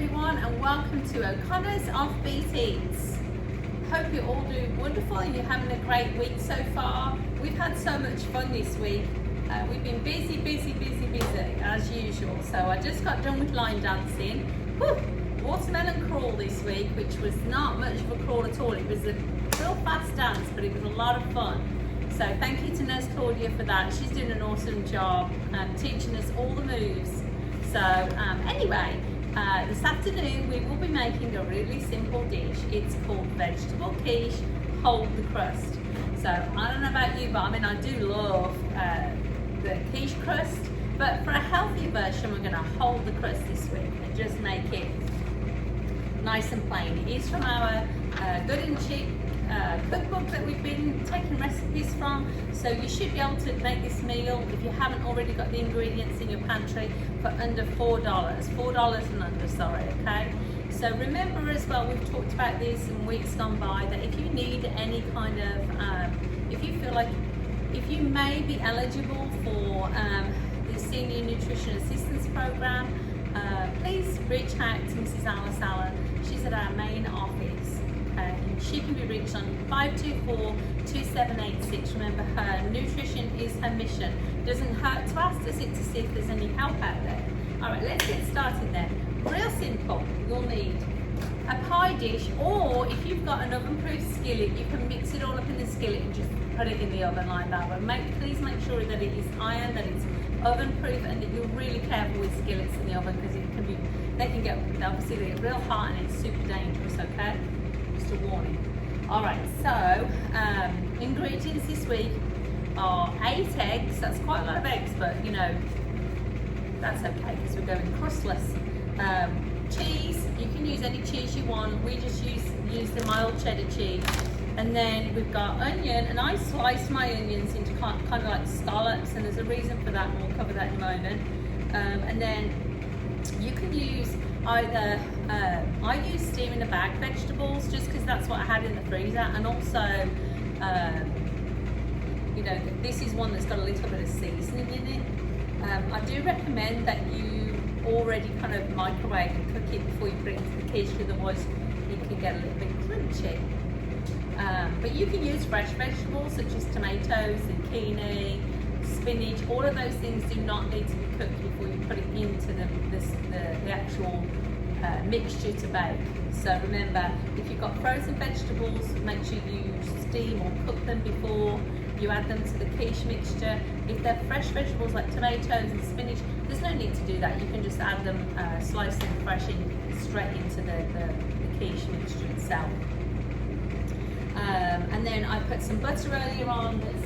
everyone, and welcome to O'Connor's Offbeat Eatz. Hope you're all doing wonderful and you're having a great week so far. We've had so much fun this week. We've been busy as usual. So I just got done with line dancing. Whew, watermelon crawl this week, which was not much of a crawl at all. It was a real fast dance, but it was a lot of fun. So thank you to Nurse Claudia for that. She's doing an awesome job teaching us all the moves. So anyway, this afternoon we will be making a really simple dish. It's called vegetable quiche, hold the crust. So I don't know about you, but I do love the quiche crust, but for a healthy version we're going to hold the crust this week and just make it nice and plain. It is from our Good and Cheap cookbook that we've been taking recipes from, so you should be able to make this meal if you haven't already got the ingredients in your pantry for under $4 and under, sorry, okay? So remember as well, we've talked about this in weeks gone by, that if you need any kind of if you feel like if you may be eligible for the Senior Nutrition Assistance Program, please reach out to Mrs. Alice Allen. She's at our main office. She can be reached on 524-2786. Remember, her nutrition is her mission. Doesn't hurt to ask, does it, to see if there's any help out there. All right, let's get started then. Real simple. You'll need a pie dish, or if you've got an oven-proof skillet, you can mix it all up in the skillet and just put it in the oven like that. But please make sure that it is iron, that it's oven-proof, and that you're really careful with skillets in the oven, because they can get obviously they get real hot and it's super dangerous. Okay. A warning. Alright, so ingredients this week are 8 eggs. That's quite a lot of eggs, but you know, that's okay because we're going crustless. Cheese, you can use any cheese you want. We just use the mild cheddar cheese. And then we've got onion, and I sliced my onions into kind of like scallops, and there's a reason for that, and we'll cover that in a moment. And then you can use either I use steam in a bag vegetables just because that's what I had in the freezer, and also you know, this is one that's got a little bit of seasoning in it. I do recommend that you already kind of microwave and cook it before you put it into the quiche, otherwise it can get a little bit crunchy. But you can use fresh vegetables such as tomatoes, zucchini, spinach. All of those things do not need to be cooked before you put it into the actual mixture to bake. So remember, if you've got frozen vegetables, make sure you steam or cook them before you add them to the quiche mixture. If they're fresh vegetables like tomatoes and spinach, there's no need to do that. You can just add them, slice them fresh straight into the quiche mixture itself. And then I put some butter earlier on that's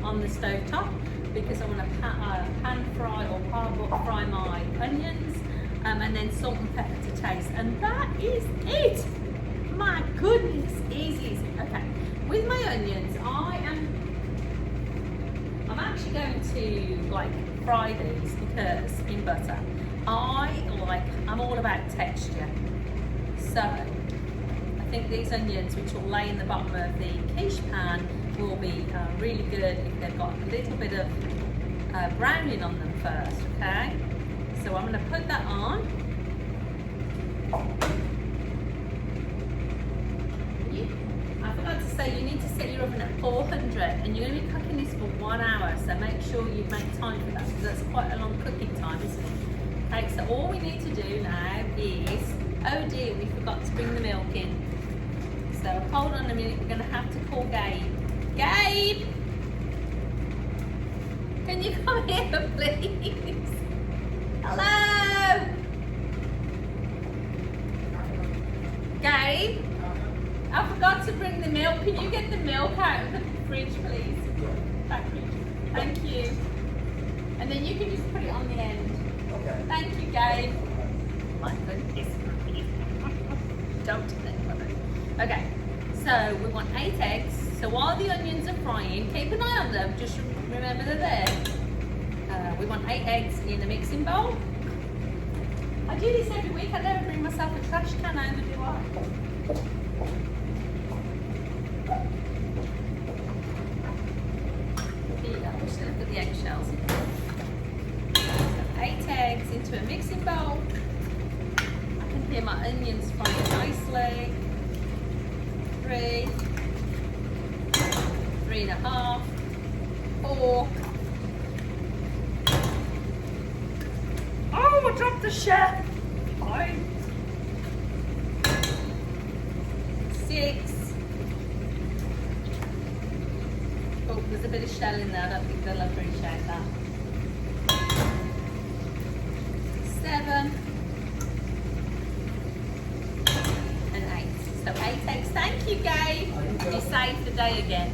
on the stove top, because I want to pan fry or parboil fry my onions, and then salt and pepper to taste, and that is it. My goodness, easy. Okay, with my onions, I'm actually going to like fry these because in butter. I'm all about texture, so I think these onions, which will lay in the bottom of the quiche pan, will be really good if they've got a little bit of browning on them first, okay? So I'm going to put that on. I forgot to say, you need to set your oven at 400, and you're going to be cooking this for 1 hour, so make sure you make time for that, because that's quite a long cooking time, isn't it? Okay, so all we need to do now is, oh dear, we forgot to bring the milk in. So hold on a minute, we're going to have to call Gabe. Gabe! Can you come here, please? Hello? Gabe? I forgot to bring the milk. Can you get the milk out of the fridge, please? Back fridge. Thank you. And then you can just put it on the end. Okay. Thank you, Gabe. My goodness. Don't do that. Okay. So we want 8 eggs. So while the onions are frying, keep an eye on them. Just remember they're there. We want 8 eggs in a mixing bowl. I do this every week. I never bring myself a trash can over, do I? Here you go. I'm just going to put the eggshells in. So 8 eggs into a mixing bowl. can hear my onions frying nicely. 3, 3.5, 4. Oh, I dropped the chef. 5, 6. Oh, there's a bit of shell in there. I don't think they'll appreciate that. 7 and 8. So 8 eggs. Thank you, Gabe. You saved the day again.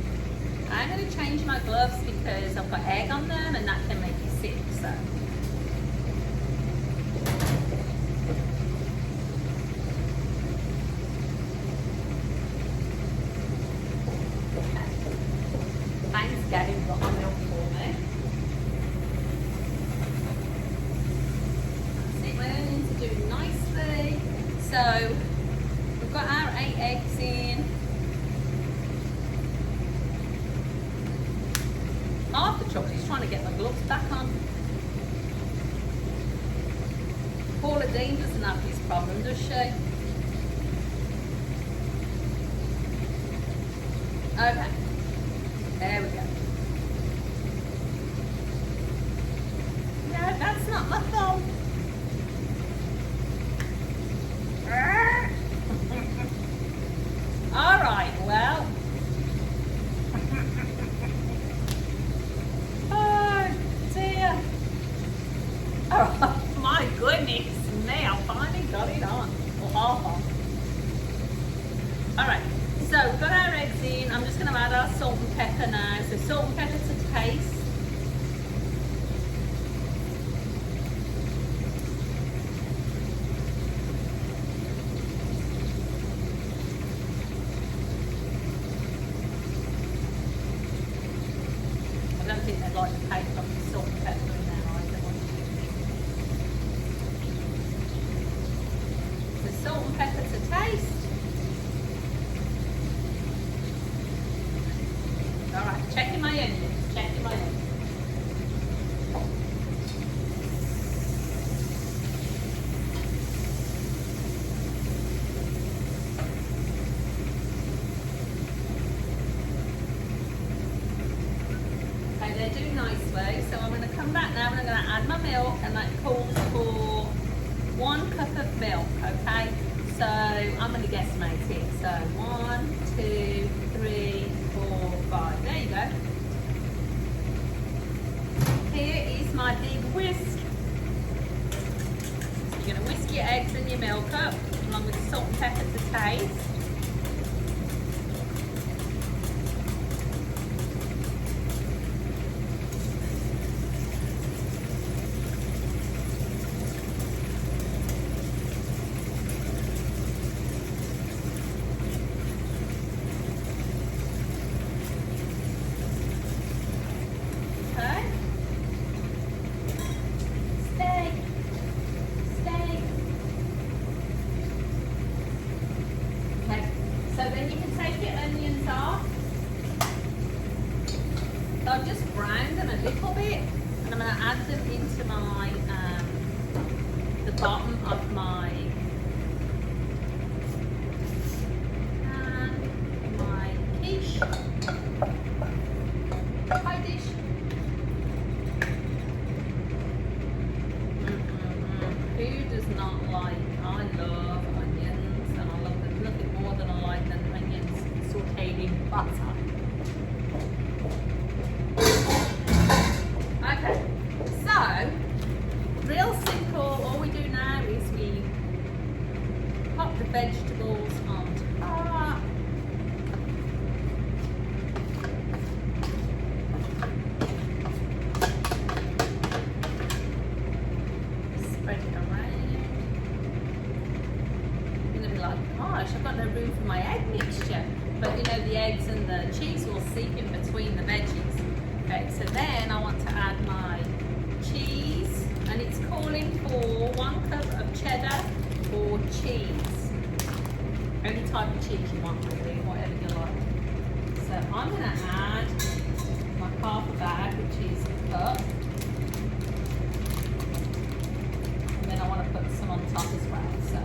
I'm going to change my gloves because I've got egg on them and that can make you sick. So. Thanks, Gabe. You got my milk for me. To do nicely. So we've got our 8 eggs in. Half the trouble is trying to get my gloves back on. Paula Dean doesn't have this problem, does she? Okay. There we go. No, that's not my thumb. All right, well. Oh, dear. Oh, my goodness me, I finally got it on. Well, half on. All right, so we've got our eggs in. I'm just going to add our salt and pepper now. So salt and pepper to taste. I don't think they'd like to taste of the salt and pepper in there either. So salt and pepper to taste. Alright, checking my onions, checking my onions. They're doing nicely, so I'm going to come back now and I'm going to add my milk, and that calls for 1 cup of milk, okay? So I'm going to guesstimate it. So 1, 2, 3, 4, 5. There you go. Here is my big whisk. So you're going to whisk your eggs and your milk up, along with the salt and pepper to taste. So I've just browned them a little bit, and I'm going to add them into my the bottom of my pan, my quiche pie dish. Who does not like? I love onions, and I love them nothing more than I like than onions sauteed in butter. Okay, so real simple. All we do now is we pop the vegetables on top. Spread it around. You're gonna be like, gosh, I've got no room for my egg mixture. But you know, the eggs and the cheese will seep in between the veggies. Okay, so then I want to add my cheese, and it's calling for 1 cup of cheddar or cheese. Any type of cheese you want, really, whatever you like. So I'm going to add my half a bag, which is a cup. And then I want to put some on top as well. So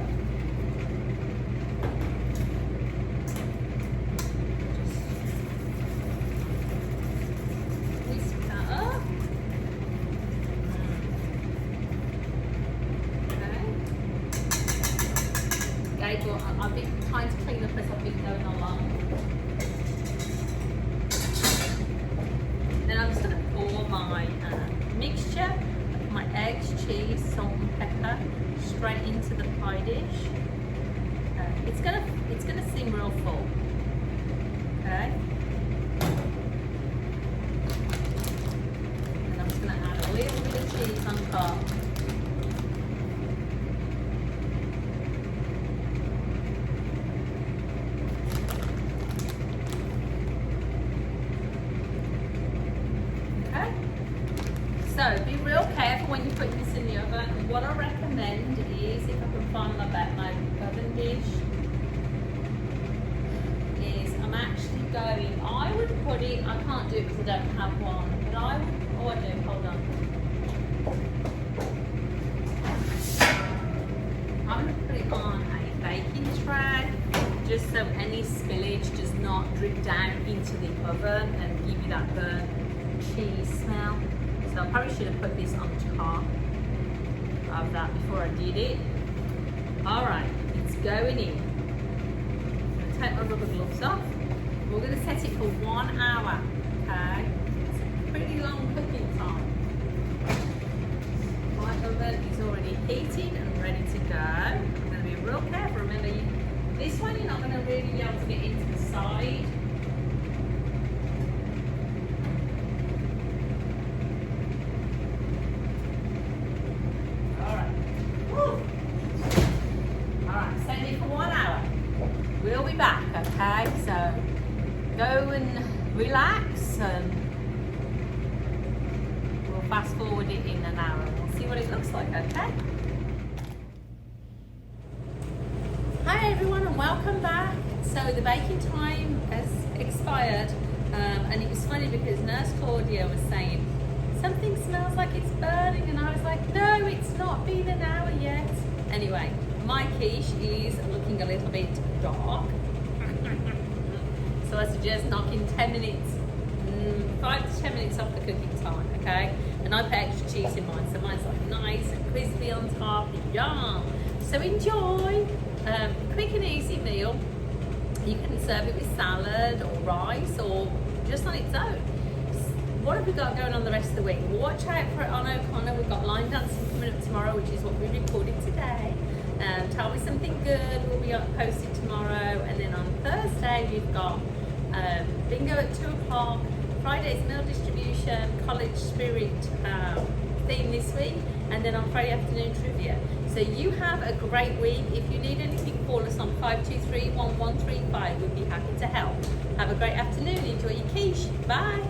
straight into the pie dish. It's gonna seem real full. Okay. And I'm just gonna add a little bit of cheese on top. So be real careful when you're putting this in the oven. What I recommend is, if I can find my oven dish, is I'm actually going, I would put it, I can't do it because I don't have one, but I would, oh I do, hold on. I'm going to put it on a baking tray, just so any spillage does not drip down into the oven and give you that burnt cheese smell. So I probably should have put this on top of that before I did it. Alright, it's going in. I'm going to take my rubber gloves off. We're going to set it for 1 hour. Okay? It's a pretty long cooking time. My oven is already heating and ready to go. I'm going to be real careful. Remember, this one you're not going to really be able to get into the side. We'll be back, okay? So go and relax and we'll fast forward it in an hour and we'll see what it looks like, okay? Hi everyone and welcome back. So the baking time has expired and it was funny because Nurse Claudia was saying something smells like it's burning and I was like, no, it's not been an hour yet. Anyway, my quiche is looking a little bit dark. So I suggest knocking 10 minutes, 5 to 10 minutes off the cooking time, okay? And I put extra cheese in mine, so mine's like nice and crispy on top, yum! So enjoy, quick and easy meal. You can serve it with salad or rice or just on its own. What have we got going on the rest of the week? Well, watch out for Anna O'Connor. We've got line dancing coming up tomorrow, which is what we recorded today. Tell me something good will be posted tomorrow, and then on Thursday we've got bingo at 2 o'clock, Friday's meal distribution, college spirit theme this week, and then on Friday afternoon trivia. So you have a great week. If you need anything, call us on 523-1135. We'd be happy to help. Have a great afternoon. Enjoy your quiche. Bye.